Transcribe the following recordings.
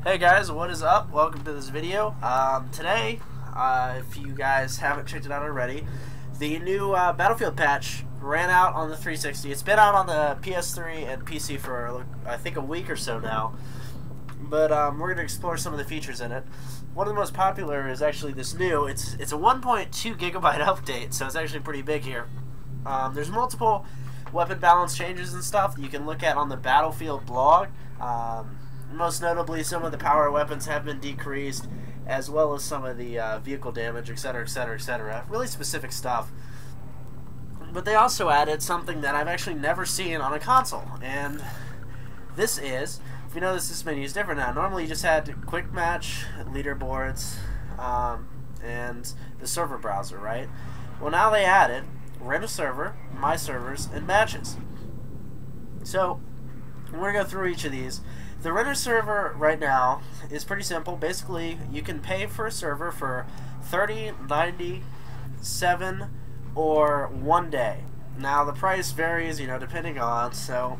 Hey guys, what is up? Welcome to this video. Today, if you guys haven't checked it out already, the new Battlefield patch ran out on the 360. It's been out on the PS3 and PC for I think a week or so now. But we're going to explore some of the features in it. One of the most popular is actually this new. It's a 1.2 gigabyte update, so it's actually pretty big here. There's multiple weapon balance changes and stuff that you can look at on the Battlefield blog. Most notably, some of the power weapons have been decreased, as well as some of the vehicle damage, etc., etc., etc. Really specific stuff. But they also added something that I've actually never seen on a console, and this is, if you notice, this menu is different now. Normally you just had quick match, leaderboards, and the server browser, right? Well, now they added rent a server, my servers, and matches. So we're going to go through each of these. The renter server right now is pretty simple. Basically, you can pay for a server for 30, 90, 7, or 1 day. Now, the price varies, depending on. So,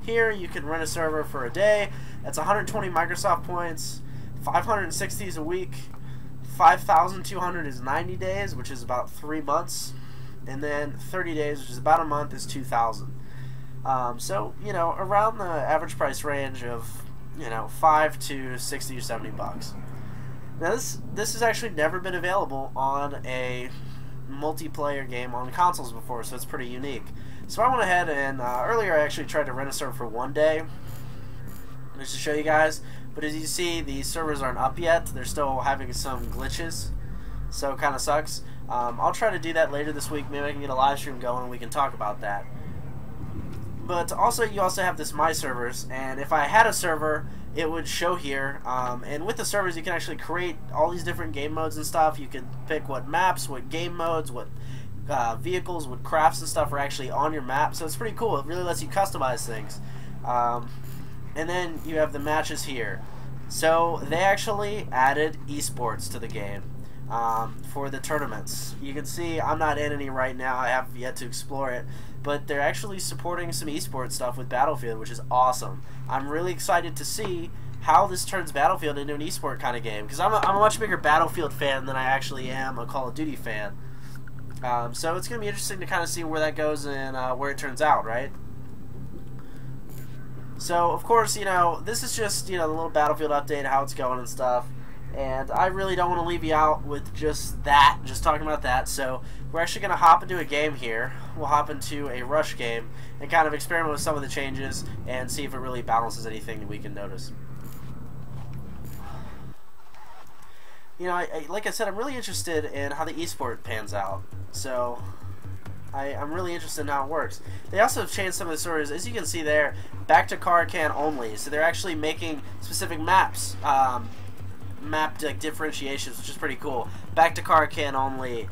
here you can rent a server for a day. That's 120 Microsoft points, 560 is a week, 5,200 is 90 days, which is about 3 months, and then 30 days, which is about a month, is 2,000. So, around the average price range of, 5 to 60 or 70 bucks. Now, this has actually never been available on a multiplayer game on consoles before, so it's pretty unique. So I went ahead and, earlier I actually tried to rent a server for 1 day, just to show you guys, but as you see, the servers aren't up yet. They're still having some glitches, so it kind of sucks. I'll try to do that later this week. Maybe I can get a live stream going and we can talk about that. But also, you also have this My Servers, and if I had a server, it would show here. And with the servers, you can actually create all these different game modes and stuff. You can pick what maps, what game modes, what vehicles, what crafts and stuff are actually on your map. So it's pretty cool. It really lets you customize things. And then you have the matches here. So they actually added esports to the game for the tournaments. You can see I'm not in any right now. I have yet to explore it. But they're actually supporting some esports stuff with Battlefield, which is awesome. I'm really excited to see how this turns Battlefield into an esport kind of game, because I'm a much bigger Battlefield fan than I actually am a Call of Duty fan. So it's going to be interesting to kind of see where that goes and where it turns out, right? So, of course, this is just, the little Battlefield update, how it's going and stuff. And I really don't want to leave you out with just talking about that. So we're actually going to hop into a game here. We'll hop into a rush game and kind of experiment with some of the changes and see if it really balances anything that we can notice. Like I said, I'm really interested in how the esport pans out. So I'm really interested in how it works. They also have changed some of the servers. As you can see there, back to Caracan only. So they're actually making specific maps. Mapped differentiations, which is pretty cool. Back to Caracan only,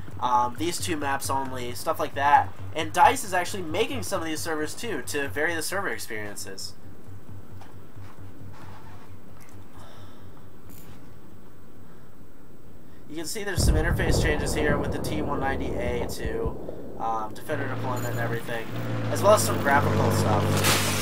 these two maps only, stuff like that. And DICE is actually making some of these servers too to vary the server experiences. You can see there's some interface changes here with the T190A to Defender deployment and everything, as well as some graphical stuff.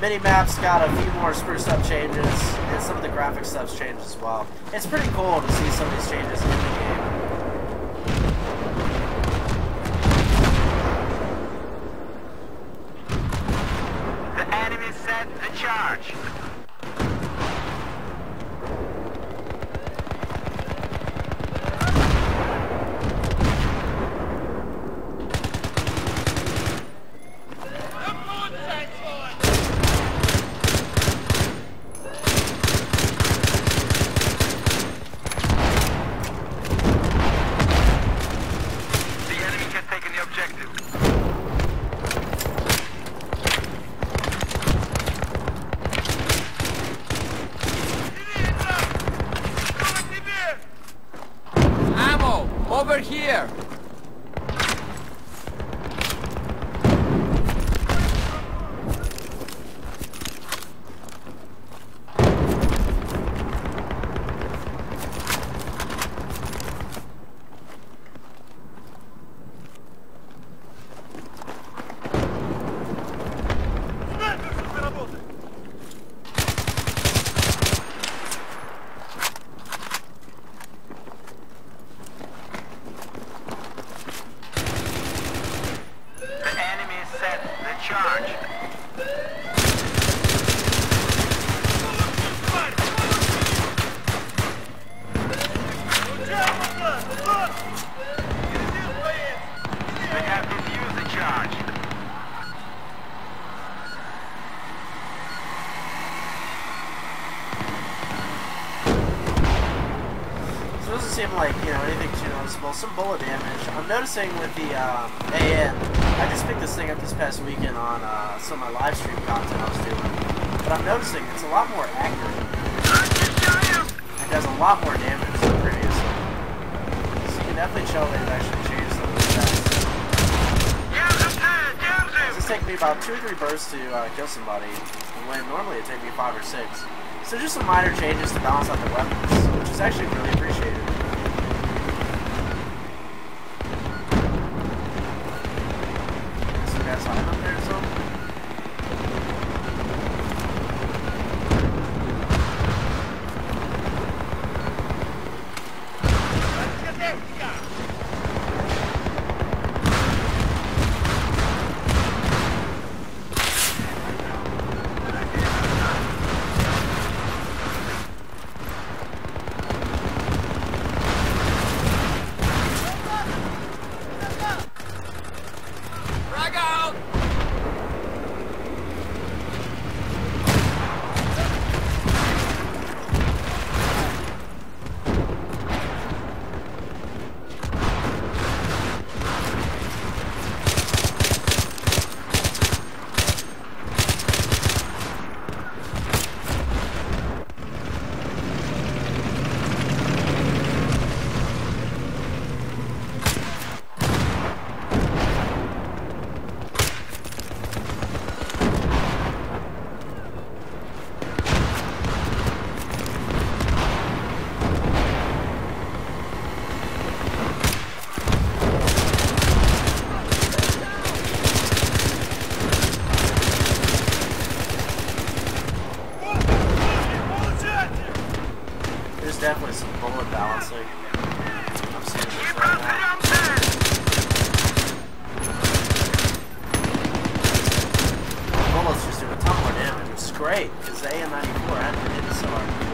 Mini-maps got a few more spruced up changes, and some of the graphic stuff's changed as well. It's pretty cool to see some of these changes in the game. The enemy set a charge. here! Doesn't seem like, you know, anything too noticeable. Some bullet damage. I'm noticing with the AN, I just picked this thing up this past weekend on some of my live stream content I was doing, but I'm noticing it's a lot more accurate. It does a lot more damage than previously. So you can definitely tell they've actually changed some of the stats. This takes me about 2 or 3 bursts to kill somebody, when normally it takes me 5 or 6. So just some minor changes to balance out the weapons, which is actually really appreciated. Some guys hiding up there or something? Definitely some bullet balancing. I'm seeing this right now. Bullets just do a ton more damage, which is great, because the AN-94 hadn't been hit so hard before.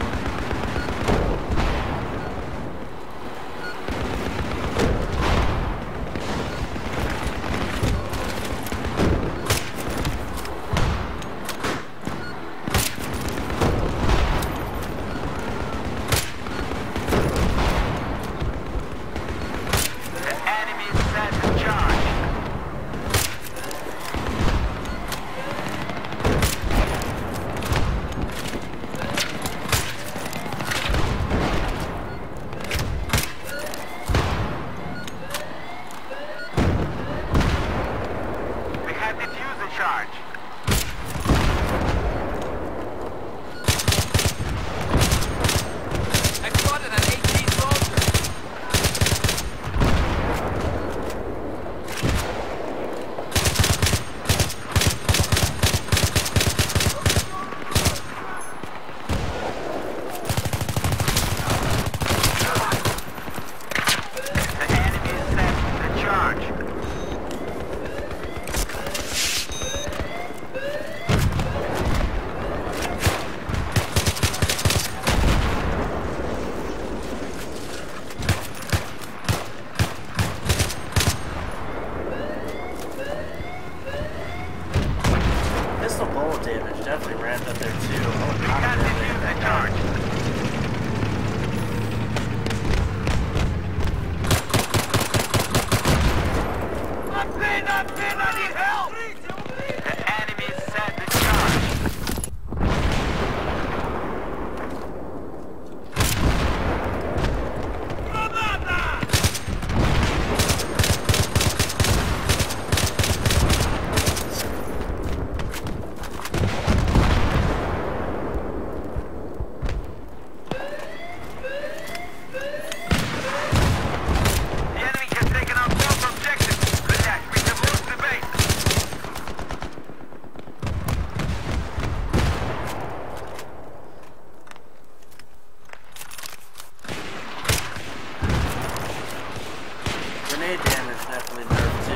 grenade damage definitely nerfed too.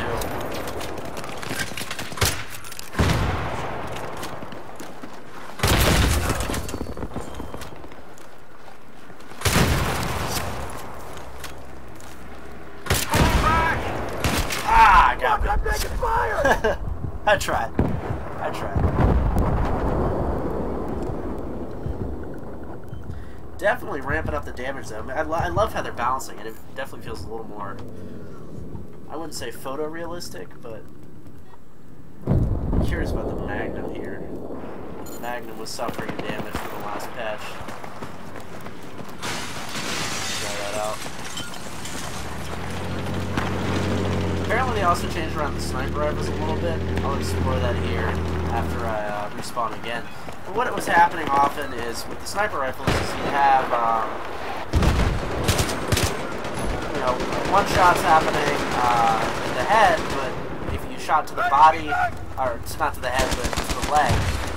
Ah, I got me. I'm taking fire! I tried. Definitely ramping up the damage though. I love how they're balancing it. It definitely feels a little more, I wouldn't say photorealistic, but I'm curious about the Magnum here. Magnum was suffering damage from the last patch. Try that out. Apparently they also changed around the sniper rifles a little bit. I'll explore that here after I respawn again. But what was happening often is with the sniper rifles is you have, you know, one shot's happening in the head, but if you shot to the body, or it's not to the head, but to the leg,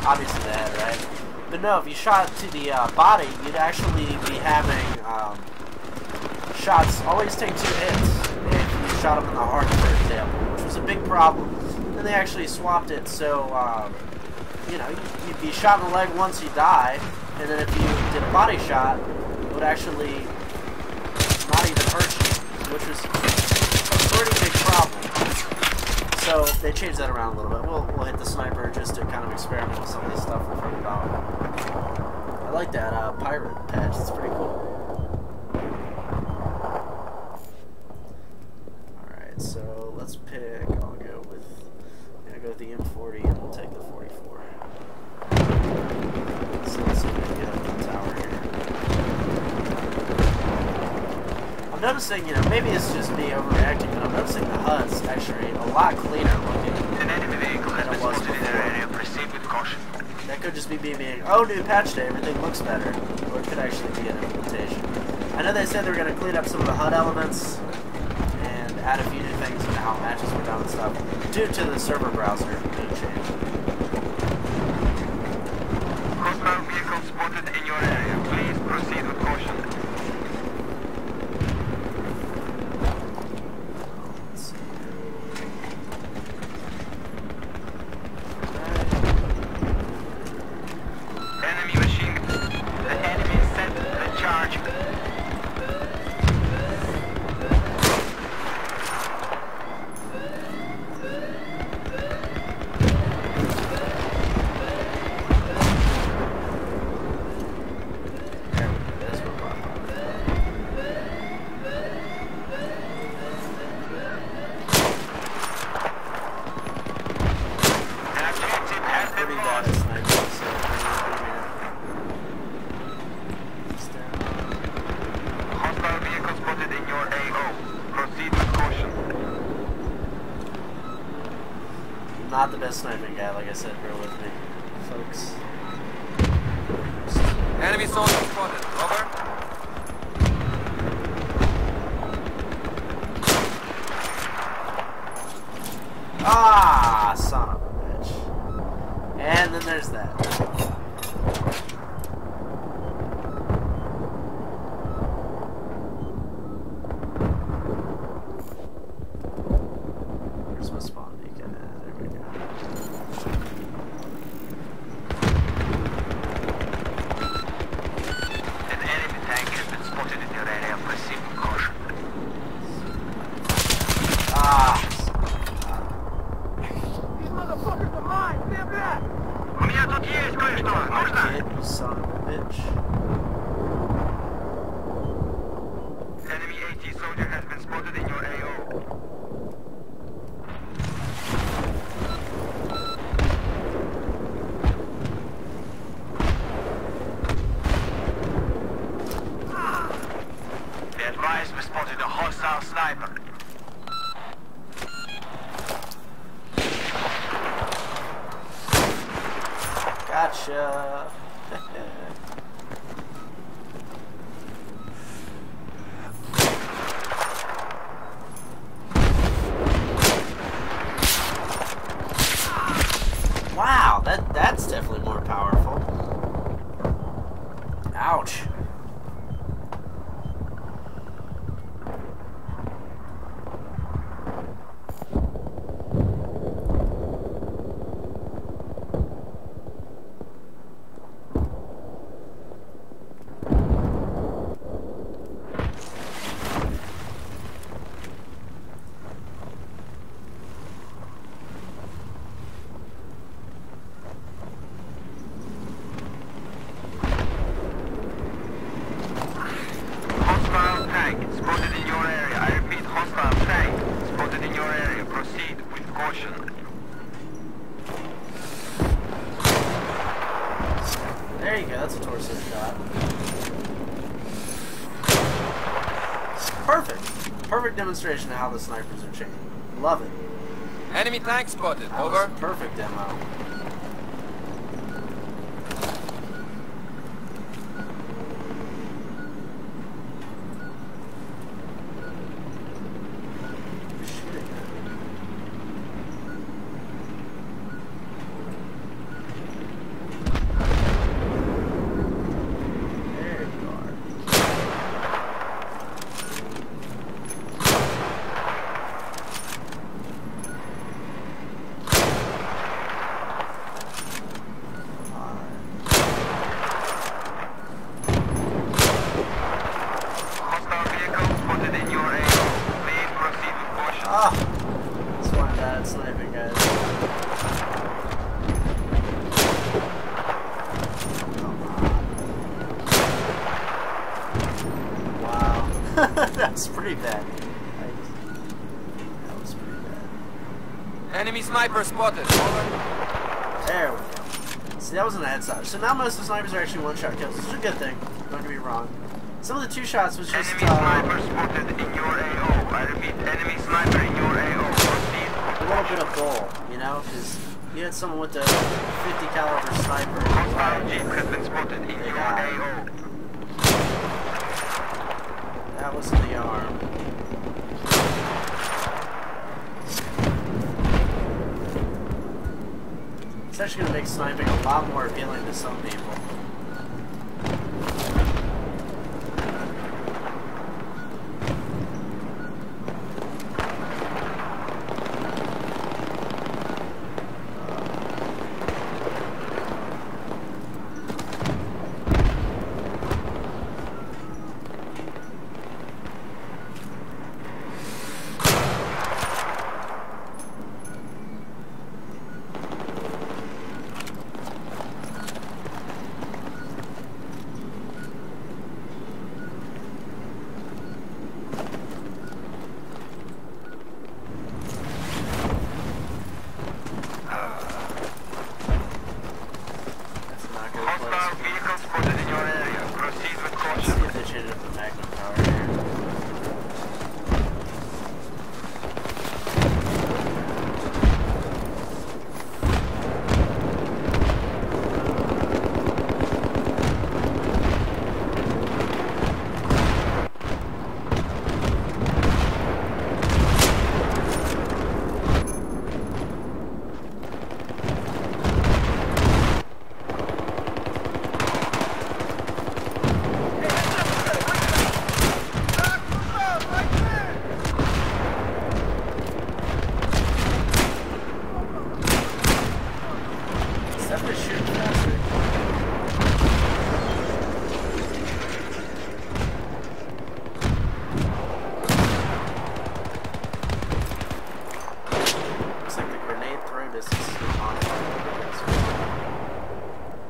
obviously the head, right? But no, if you shot to the body, you'd actually be having shots always take 2 hits if you shot them in the heart, for example, which was a big problem. Then they actually swapped it so, you know, you'd be shot in the leg once you die, and then if you did a body shot, it would actually not even hurt you, which was a pretty big problem. So they changed that around a little bit. We'll hit the sniper just to kind of experiment with some of this stuff we've heard about. I like that pirate patch. It's pretty cool. Alright, so let's pick. I'm gonna go with the M40 and we'll take the 44. So let's see if we can get up to the tower here. I'm noticing, you know, maybe it's just me overreacting, but I'm noticing the HUD's actually a lot cleaner looking An enemy vehicle has been spotted in their area. Proceed with caution. That could just be me being, oh, new patch day, everything looks better. Or it could actually be an implementation. I know they said they were going to clean up some of the HUD elements and add a few new things in how matches were done and stuff due to the server browser being changed. Hostile vehicle spotted in your area. Please proceed with caution. Let's see. Enemy machine. The enemy sent the charge. Not the best sniping guy, like I said, bear with me, folks. Enemy soldier spotted. Over. Ah, son of a bitch. And then there's that. Where's my spawn beacon? There we go. An enemy tank has been spotted in your area. Proceed with caution. Ah. These motherfuckers are mine! Stand back! У меня тут есть кое-что! Нужно? Kid, you son of a bitch. Enemy AT soldier has been spotted in your AO. Be advised, we spotted a hostile sniper. Gotcha. Wow, that's definitely more powerful. Ouch. tank spotted in your area. I repeat, hostile tank spotted in your area. Proceed with caution. There you go, that's a torso shot. Perfect. Perfect demonstration of how the snipers are changing. Love it. Enemy tank spotted. That Over. was a perfect demo. This one bad sniping, guys. Wow. That's pretty bad. That was pretty bad. Enemy sniper spotted. Over. There we go. See, that wasn't a headshot. So now most of the snipers are actually one-shot kills, which is a good thing. Don't get me wrong. Some of the two shots was just enemy sniper spotted in your AO. I repeat, enemy sniper in your AO. Proceed. A little bit of bull, you know, because you had someone with the 50 caliber sniper. Hostile jeep has been spotted in your AO. That was in the arm. It's actually going to make sniping a lot more appealing to some people.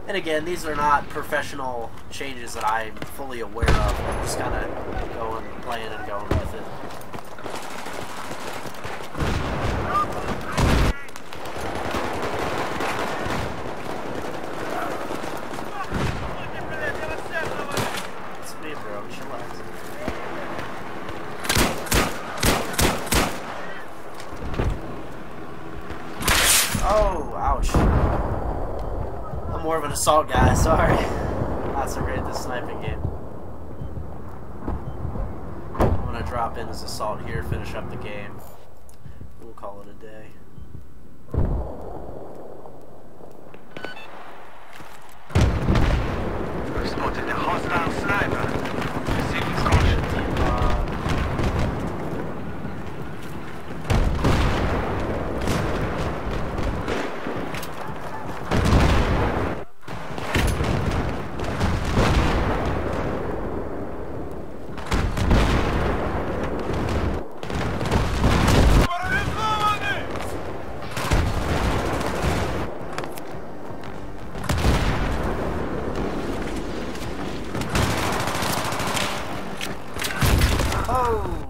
And again, these are not professional changes that I'm fully aware of. I'm just kind of going, playing and going with it. It's me, bro. Chillax. Oh, ouch. I'm more of an assault guy, sorry. Not so great at this sniping game. I'm gonna drop in as assault here, finish up the game. We'll call it a day. Spotted a hostile sniper. Receiving caution. Oh!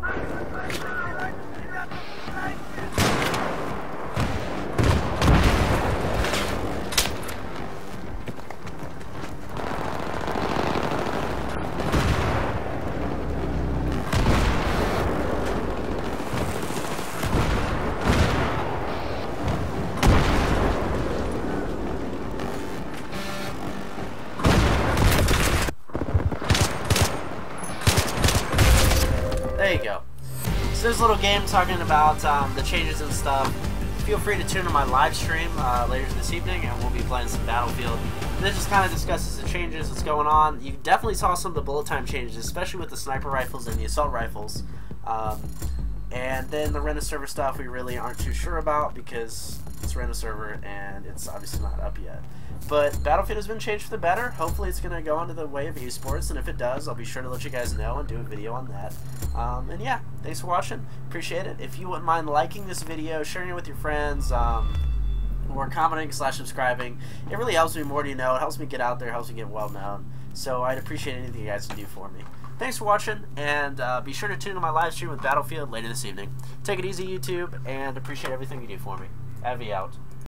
There you go. So this little game talking about the changes and stuff. Feel free to tune in my live stream later this evening, and we'll be playing some Battlefield. This just kind of discusses the changes that's going on. You definitely saw some of the bullet time changes, especially with the sniper rifles and the assault rifles. And then the rent a server stuff we really aren't too sure about because it's rent a server and it's obviously not up yet. But Battlefield has been changed for the better. Hopefully it's going to go into the way of esports, and if it does, I'll be sure to let you guys know and do a video on that. And yeah, thanks for watching. Appreciate it. If you wouldn't mind liking this video, sharing it with your friends, or commenting/subscribing, it really helps me more to know. It helps me get out there, helps me get well known. So I'd appreciate anything you guys can do for me. Thanks for watching, and be sure to tune in my live stream with Battlefield later this evening. Take it easy, YouTube, and appreciate everything you do for me. Avi out.